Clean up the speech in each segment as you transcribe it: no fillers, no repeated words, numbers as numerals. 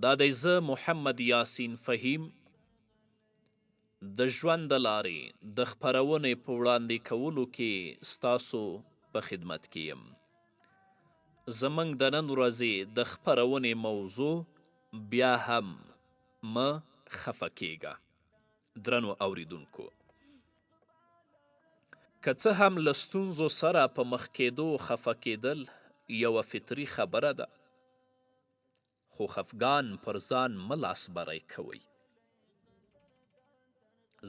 دا دی زه محمد یاسین فهیم د ژوند د لارې د خپرونې په وړاندې کولو کې ستاسو په خدمت کې یم. زموږ د نن ورځې د خپرونې موضوع بیا هم مه خفه کیږه. درنو اوریدونکو، که څه هم له ستونزو سره په مخ کېدو خفه کېدل یوه فطري خبره ده، خو خفګان پر ځان مه لاس بری کوئ،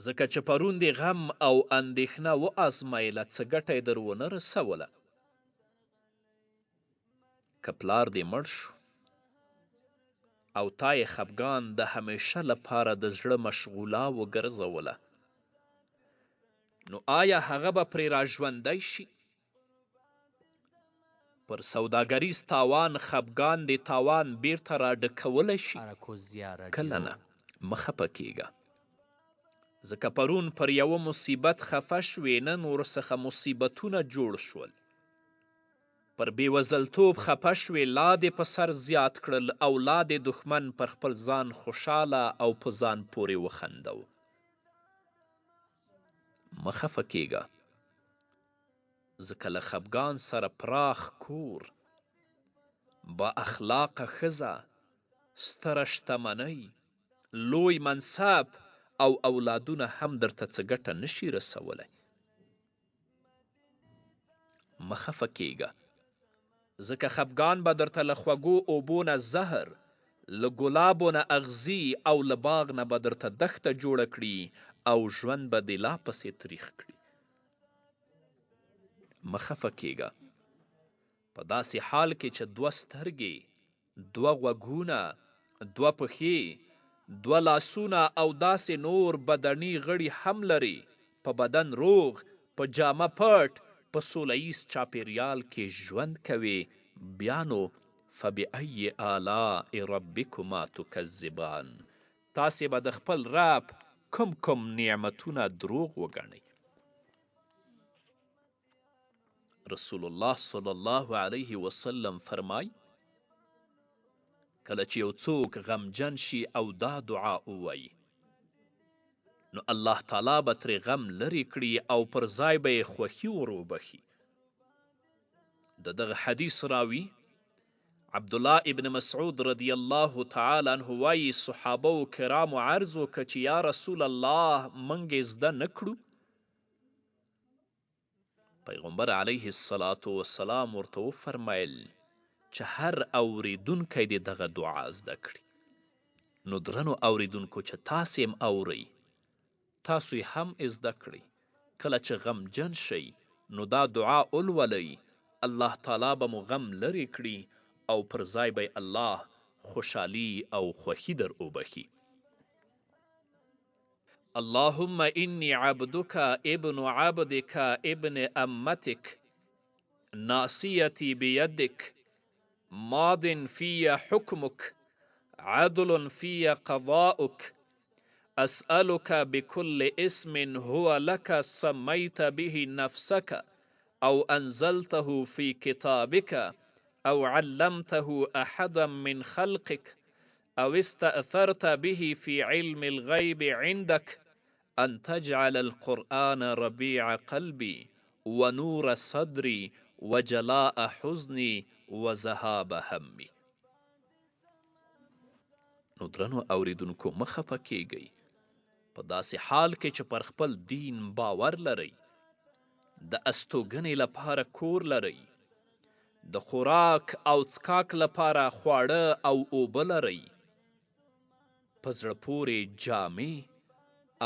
ځکه چې پرون دې غم او اندېښنه وازمایله، څه ګټه یې در ونه رسوله. که پلار دې مړ شو او تا یې خفګان د همیشه لپاره د زړه مشغوله وګرځوله، نو آیا هغه به پرې راژوندی شي؟ پر سوداګریز تاوان خفګان دې تاوان بیرته راډکولی شي؟ کله نه. مه خفه کیږه، ځکه پرون پر یوه مصیبت خفه شوې، نن ورڅخه مصیبتونه جوړ شول. پر بېوزلتوب خفه شوې، لا دې په سر زیات کړل او لا دې دښمن پر خپل ځان خوشحاله او په ځان پورې وخندو. مه خفه کیږه، ځکه له خفګان سره پراخ کور، با اخلاقه ښځه، ستره شتمنۍ، لوی منصب او اولادونه هم درته څه ګټه نشي رسولی. مه خفه کیږه، ځکه خفګان به درته له خوږو اوبو نه زهر، له ګلابو نه اغزي او له باغ نه به درته دښته جوړه کړي او ژوند به دې لا پسې تریخ کړي. مه خفه کیږه، په داسې حال کې چې دوه سترګې، دوه غوږونه، دوه پښې، دوه لاسونه او داسې نور بدني غړي هم لري، په بدن روغ، په جامه پټ، په سوله ییز چاپیریال کې ژوند کوي، بیا نو فبأي آلاء ربکما تکذبان، تاسې به د خپل رب کوم نعمتونه دروغ وګڼئ. رسول الله صلی الله علیه وسلم فرمای، کله چې یو څوک غمجن شي او دا دعا ووایي، نو الله تعالی به ترې غم لرې کړي او پر ځای به یې خوښي ور وبخي. د دغه حدیث راوي عبدالله ابن مسعود رضی الله تعالی عنه وایي، صحابه و کرامو عرض وکړه چې یا رسول الله، موږ یې زده نه کړو؟ پیغمبر علیه السلام ورته وفرمیل چې هر اوریدونکی دې دغه دعا زده کړي. نو درنو اوریدونکو، چې تاسې هم اورئ، تاسو یې هم زده کړئ. کله چې غمجن شئ نو دا دعا ولولئ، الله تعالی به مو غم لرې کړي او پر ځای به الله خوشحالي او خوښي در وبخي. اللهم انی عبدک ابن عبدک ابن امتک ناصیتی بیدک ماض فی حکمک عدل فی قضاؤک أسألك بكل اسم هو لك سميت به نفسك أو أنزلته في كتابك أو علمته أحدا من خلقك أو استأثرت به في علم الغيب عندك أن تجعل القرآن ربيع قلبي ونور صدري وجلاء حزني وذهاب همي. نو درنو اوریدونکو، مه خفه کیږئ، په داسې حال کې چې پر خپل دین باور لرئ، د استوګنې لپاره کور لرئ، د خوراک او څښاک لپاره خواړه او اوبه لرئ، په زړه پورې جامې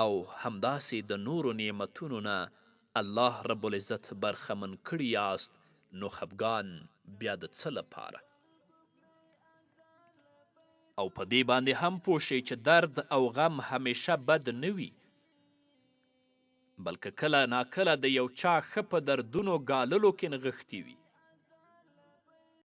او همداسې د نورو نعمتونو نه الله رب العزت برخمن کړي یاست، نو خفګان بیا د څه لپاره؟ او په دې باندې هم پوه شئ چې درد او غم همیشه بد نه وي، بلکې کله ناکله د یو چا ښه په دردونو ګاللو کې نغښتي وي.